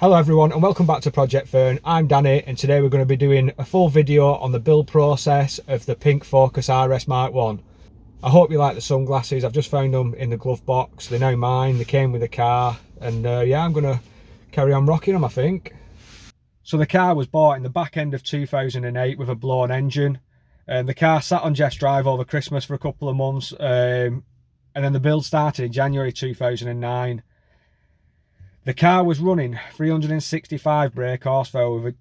Hello everyone and welcome back to Project Fern. I'm Danny and today we're going to be doing a full video on the build process of the pink Focus RS MK1. I hope you like the sunglasses. I've just found them in the glove box. They're now mine. They came with the car and yeah, I'm going to carry on rocking them, I think. So the car was bought in the back end of 2008 with a blown engine. The car sat on Geoff's drive over Christmas for a couple of months and then the build started in January 2009. The car was running 365 brake horsepower with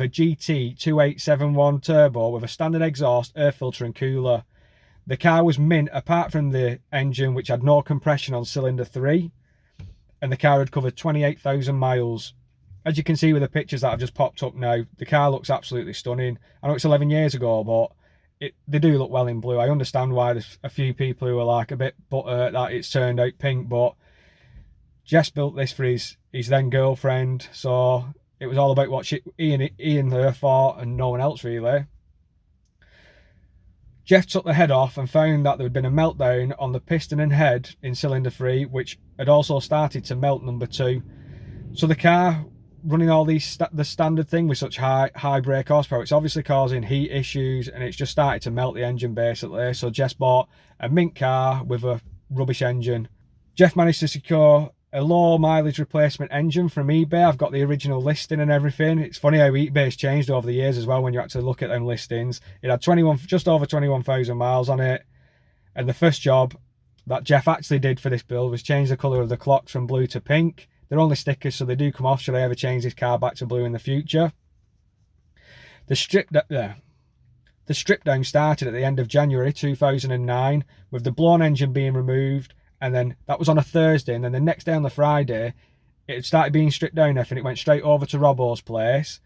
a GT 2871 turbo with a standard exhaust, air filter and cooler. The car was mint apart from the engine, which had no compression on cylinder 3, and the car had covered 28,000 miles. As you can see with the pictures that I've just popped up now, the car looks absolutely stunning. I know it's 11 years ago, but they do look well in blue. I understand why there's a few people who are like a bit butthurt that it's turned out pink, but Jess built this for his then girlfriend, so it was all about what he and her thought and no one else really. Geoff took the head off and found that there had been a meltdown on the piston and head in cylinder 3, which had also started to melt number 2. So the car running all the standard thing with such high brake horsepower, it's obviously causing heat issues and it's just started to melt the engine basically. So Geoff bought a mint car with a rubbish engine. Geoff managed to secure a low mileage replacement engine from eBay. I've got the original listing and everything. It's funny how eBay's changed over the years as well when you actually look at them listings. It had just over 21,000 miles on it. And the first job that Geoff actually did for this build was change the colour of the clocks from blue to pink. They're only stickers, so they do come off should I ever change this car back to blue in the future. The strip down started at the end of January 2009 with the blown engine being removed. And then that was on a Thursday, and then the next day on the Friday it started being stripped down and it went straight over to Robbo's place,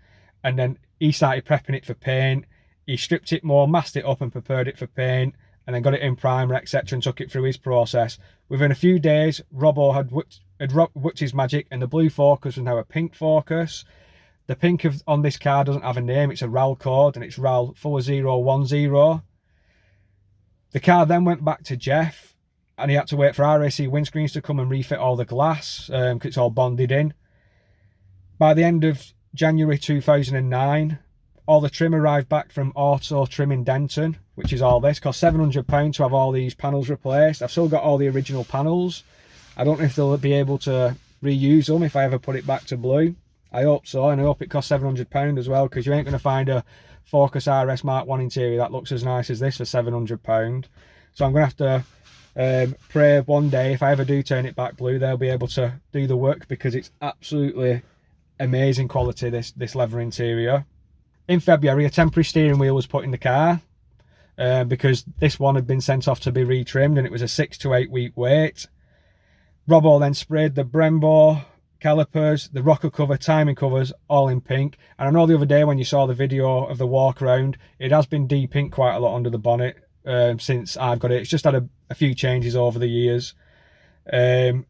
and then he started prepping it for paint. He stripped it more, masked it up and prepared it for paint, and then got it in primer, etc., and took it through his process. Within a few days Robbo had worked his magic and the blue Focus was now a pink Focus. The pink on this car doesn't have a name, it's a RAL code and it's RAL 4010. The car then went back to Geoff and he had to wait for RAC windscreens to come and refit all the glass because it's all bonded in. By the end of January 2009, all the trim arrived back from Auto Trim in Denton, which is all this. Cost £700 to have all these panels replaced. I've still got all the original panels. I don't know if they'll be able to reuse them if I ever put it back to blue. I hope so, and I hope it costs £700 as well, because you ain't going to find a Focus RS MK1 interior that looks as nice as this for £700. So I'm going to have to pray one day if I ever do turn it back blue they'll be able to do the work, because it's absolutely amazing quality, this leather interior. In February a temporary steering wheel was put in the car because this one had been sent off to be retrimmed and it was a 6 to 8 week wait. Robbo then sprayed the Brembo calipers, the rocker cover, timing covers all in pink, and I know the other day when you saw the video of the walk around it has been de-pinked quite a lot under the bonnet since I've got it. It's just had a few changes over the years. 9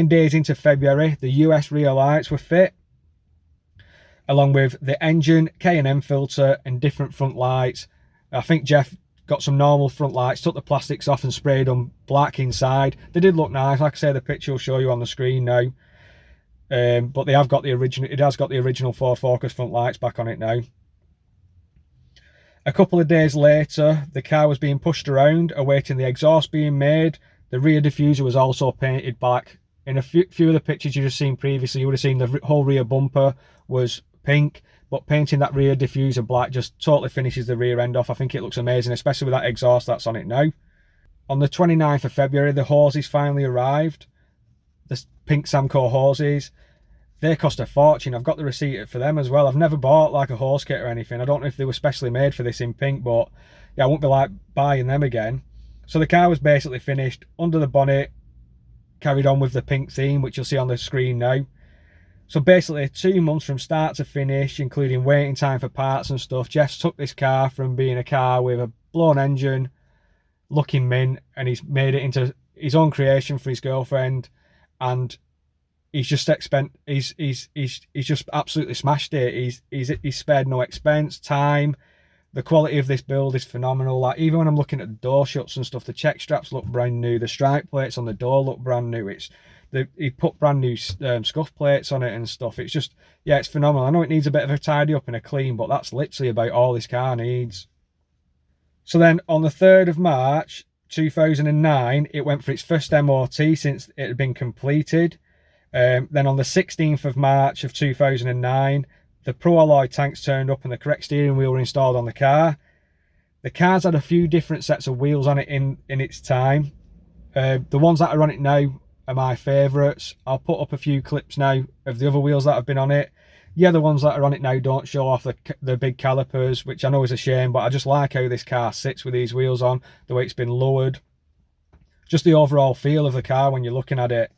days into February the US rear lights were fit, along with the engine, K&M filter and different front lights. I think Geoff got some normal front lights, took the plastics off and sprayed them black inside. They did look nice, like I say, the picture will show you on the screen now. But they have got the original, it has got the original Ford Focus front lights back on it now. A couple of days later, the car was being pushed around, awaiting the exhaust being made. The rear diffuser was also painted black. In a few of the pictures you've just seen previously, you would have seen the whole rear bumper was pink, but painting that rear diffuser black just totally finishes the rear end off. I think it looks amazing, especially with that exhaust that's on it now. On the 29th of February, the hoses finally arrived. The pink Samco hoses. They cost a fortune. I've got the receipt for them as well. I've never bought like a hose kit or anything. I don't know if they were specially made for this in pink, but yeah, I won't be like buying them again. So the car was basically finished under the bonnet, carried on with the pink theme, which you'll see on the screen now. So basically 2 months from start to finish, including waiting time for parts and stuff. Geoff's took this car from being a car with a blown engine, looking mint, and he's made it into his own creation for his girlfriend, and he's just he's just absolutely smashed it. He's spared no expense, time. The quality of this build is phenomenal. Like, even when I'm looking at the door shuts and stuff, the check straps look brand new, the stripe plates on the door look brand new. He put brand new scuff plates on it and stuff. It's just, yeah, it's phenomenal. I know it needs a bit of a tidy up and a clean, but that's literally about all this car needs. So then on the 3rd of March 2009, it went for its first MOT since it had been completed. Then on the 16th of March of 2009, the Pro Alloy tanks turned up and the correct steering wheel were installed on the car. The car's had a few different sets of wheels on it in its time. The ones that are on it now are my favourites. I'll put up a few clips now of the other wheels that have been on it. Yeah, the ones that are on it now don't show off the big calipers, which I know is a shame, but I just like how this car sits with these wheels on, the way it's been lowered. Just the overall feel of the car when you're looking at it.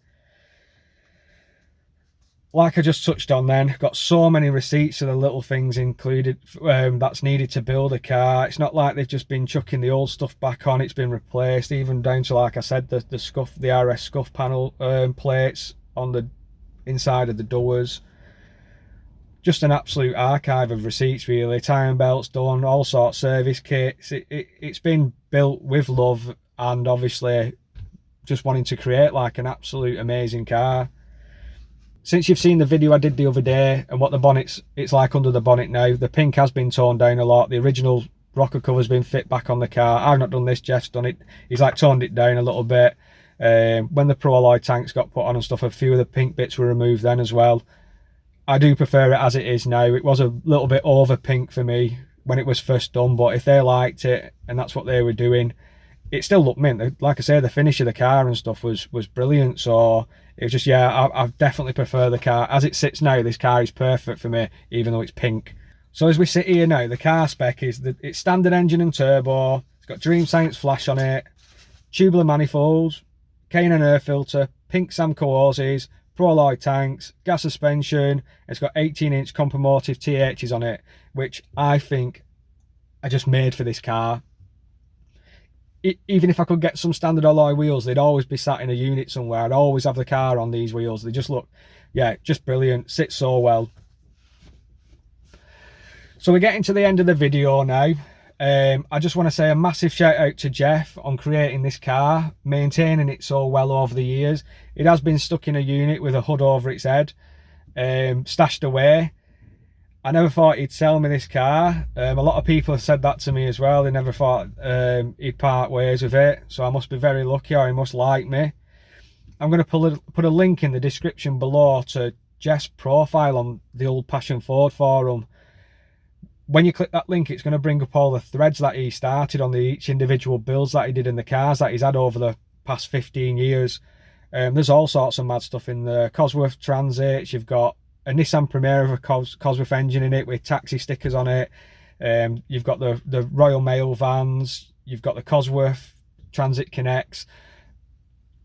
Like I just touched on then, got so many receipts of the little things included that's needed to build a car. It's not like they've just been chucking the old stuff back on, it's been replaced, even down to, like I said, the RS scuff panel plates on the inside of the doors. Just an absolute archive of receipts really. Timing belts done, all sorts of service kits. It's been built with love and obviously just wanting to create like an absolute amazing car. Since you've seen the video I did the other day and what it's like under the bonnet now, the pink has been torn down a lot. The original rocker cover's been fit back on the car. I've not done this, Geoff's done it. He's like toned it down a little bit. When the Pro Alloy tanks got put on and stuff, a few of the pink bits were removed then as well. I do prefer it as it is now. It was a little bit over pink for me when it was first done, but if they liked it and that's what they were doing, it still looked mint. Like I say, the finish of the car and stuff was brilliant. So it was just, yeah, I definitely prefer the car. As it sits now, this car is perfect for me, even though it's pink. So as we sit here now, the car spec is it's standard engine and turbo. It's got Dream Science flash on it, tubular manifolds, K&N air filter, pink Samco hoses, Pro Alloy tanks, gas suspension. It's got 18-inch compomotive THs on it, which I think are just made for this car. Even if I could get some standard alloy wheels, they'd always be sat in a unit somewhere. I'd always have the car on these wheels. They just look, yeah, just brilliant. Sits so well. So we're getting to the end of the video now. I just want to say a massive shout out to Geoff on creating this car, maintaining it so well over the years. It has been stuck in a unit with a hood over its head, stashed away. I never thought he'd sell me this car. A lot of people have said that to me as well. They never thought he'd part ways with it. So I must be very lucky, or he must like me. I'm going to put a link in the description below to Geoff's profile on the Old Passion Ford forum. When you click that link, it's going to bring up all the threads that he started on each individual builds that he did in the cars that he's had over the past 15 years. There's all sorts of mad stuff in the Cosworth Transits. You've got a Nissan Primera with a Cosworth engine in it with taxi stickers on it. You've got the Royal Mail vans. You've got the Cosworth Transit Connects.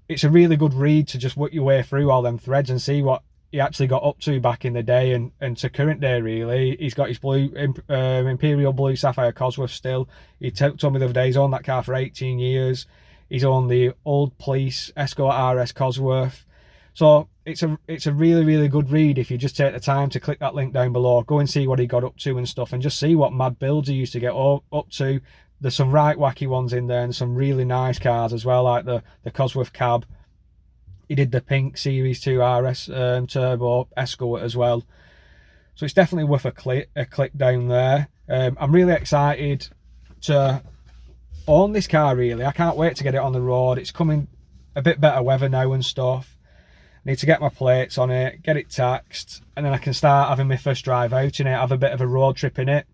It's a really good read to just work your way through all them threads and see what he actually got up to back in the day and to current day really. He's got his blue Imperial Blue Sapphire Cosworth still. He told me the other day he's owned that car for 18 years. He's owned the old Police Escort RS Cosworth. So it's a really good read if you just take the time to click that link down below, go and see what he got up to and stuff, and just see what mad builds he used to get up to. There's some right wacky ones in there and some really nice cars as well, like the Cosworth Cab. He did the pink Series 2 RS Turbo Escort as well. So it's definitely worth a click down there. I'm really excited to own this car really. I can't wait to get it on the road. It's coming a bit better weather now and stuff. Need to get my plates on it, get it taxed, and then I can start having my first drive out in it, have a bit of a road trip in it.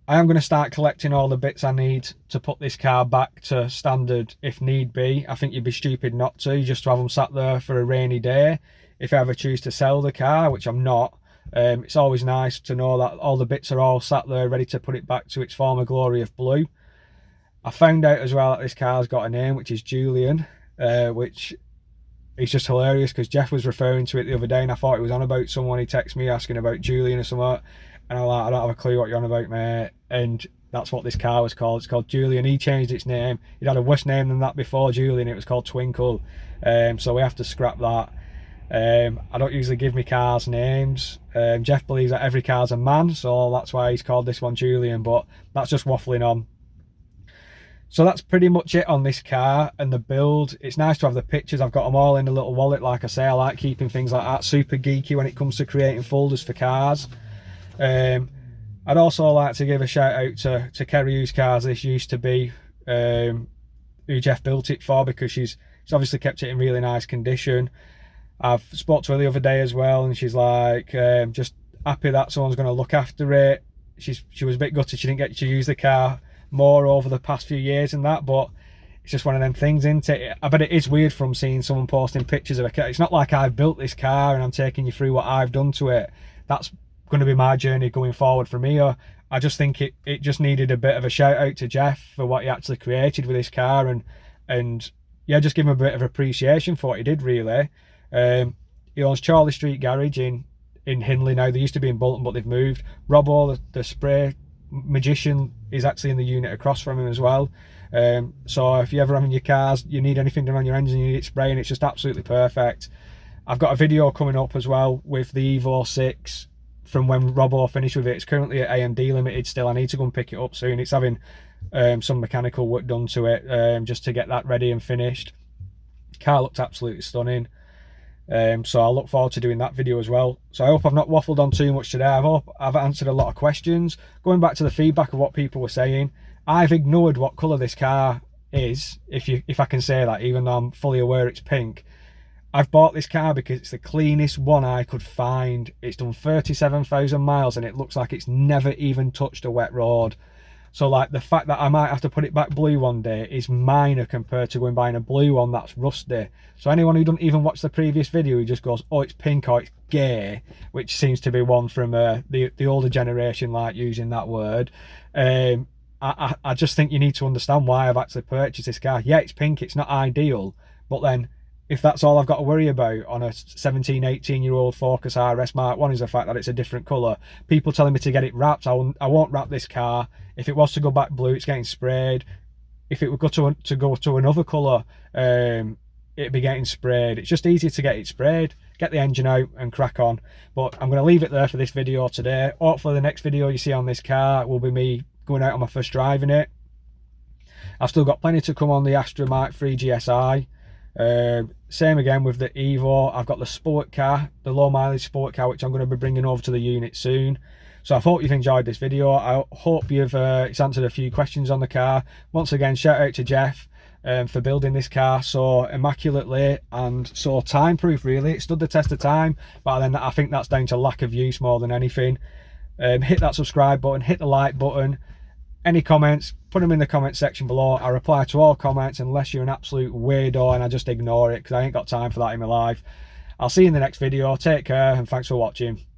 I am going to start collecting all the bits I need to put this car back to standard if need be. I think you'd be stupid not to, just to have them sat there for a rainy day. If I ever choose to sell the car, which I'm not, it's always nice to know that all the bits are all sat there ready to put it back to its former glory of blue. I found out as well that this car's got a name, which is Julian, which is just hilarious because Geoff was referring to it the other day and I thought it was on about someone. He texted me asking about Julian or something. And I'm like, I don't have a clue what you're on about, mate. And that's what this car was called. It's called Julian. He changed its name. It had a worse name than that before Julian. It was called Twinkle. So we have to scrap that. I don't usually give me cars names. Geoff believes that every car's a man, so that's why he's called this one Julian. But that's just waffling on. So that's pretty much it on this car and the build. It's nice to have the pictures. I've got them all in a little wallet. Like I say, I like keeping things like that. Super geeky when it comes to creating folders for cars. I'd also like to give a shout out to Kerry, whose cars this used to be, who Geoff built it for, because she's obviously kept it in really nice condition. I've spoke to her the other day as well, and she's like, just happy that someone's going to look after it. She was a bit gutted she didn't get to use the car more over the past few years and that, but it's just one of them things, isn't it? I bet it is weird from seeing someone posting pictures of a car. It's not like I've built this car and I'm taking you through what I've done to it. That's going to be my journey going forward from here. I just think it just needed a bit of a shout out to Geoff for what he actually created with this car, and yeah, just give him a bit of appreciation for what he did, really. He owns Charlie Street Garage in Hindley now. They used to be in Bolton, but they've moved. Robbo, the spray magician, is actually in the unit across from him as well. So if you ever have in your cars, you need anything done on your engine, you need it spraying, it's just absolutely perfect. I've got a video coming up as well with the Evo 6 from when Robbo finished with it. It's currently at AMD Limited still. I need to go and pick it up soon. It's having some mechanical work done to it, just to get that ready and finished. Car looks absolutely stunning. So I look forward to doing that video as well. So I hope I've not waffled on too much today. I hope I've answered a lot of questions. Going back to the feedback of what people were saying, I've ignored what colour this car is, if I can say that, even though I'm fully aware it's pink. I've bought this car because it's the cleanest one I could find. It's done 37,000 miles and it looks like it's never even touched a wet road. So like the fact that I might have to put it back blue one day is minor compared to going buying a blue one that's rusty. So anyone who doesn't even watch the previous video, who just goes, oh, it's pink or it's gay, which seems to be one from the older generation, like using that word. I just think you need to understand why I've actually purchased this car. Yeah, it's pink, it's not ideal, but then if that's all I've got to worry about on a 17, 18-year-old Focus RS Mark1 is the fact that it's a different colour. People telling me to get it wrapped, I won't wrap this car. If it was to go back blue, it's getting sprayed. If it would go to another colour, it'd be getting sprayed. It's just easier to get it sprayed, get the engine out and crack on. But I'm going to leave it there for this video today. Hopefully the next video you see on this car will be me going out on my first drive in it. I've still got plenty to come on the Astra Mark III GSI. Same again with the Evo. I've got the sport car, the low mileage sport car, which I'm going to be bringing over to the unit soon. So I hope you've enjoyed this video. I hope it's answered a few questions on the car. Once again, shout out to Geoff for building this car so immaculately and so time proof, really. It stood the test of time, but then I think that's down to lack of use more than anything. Hit that subscribe button, hit the like button. Any comments, put them in the comment section below. I reply to all comments unless you're an absolute weirdo and I just ignore it because I ain't got time for that in my life. I'll see you in the next video. Take care and thanks for watching.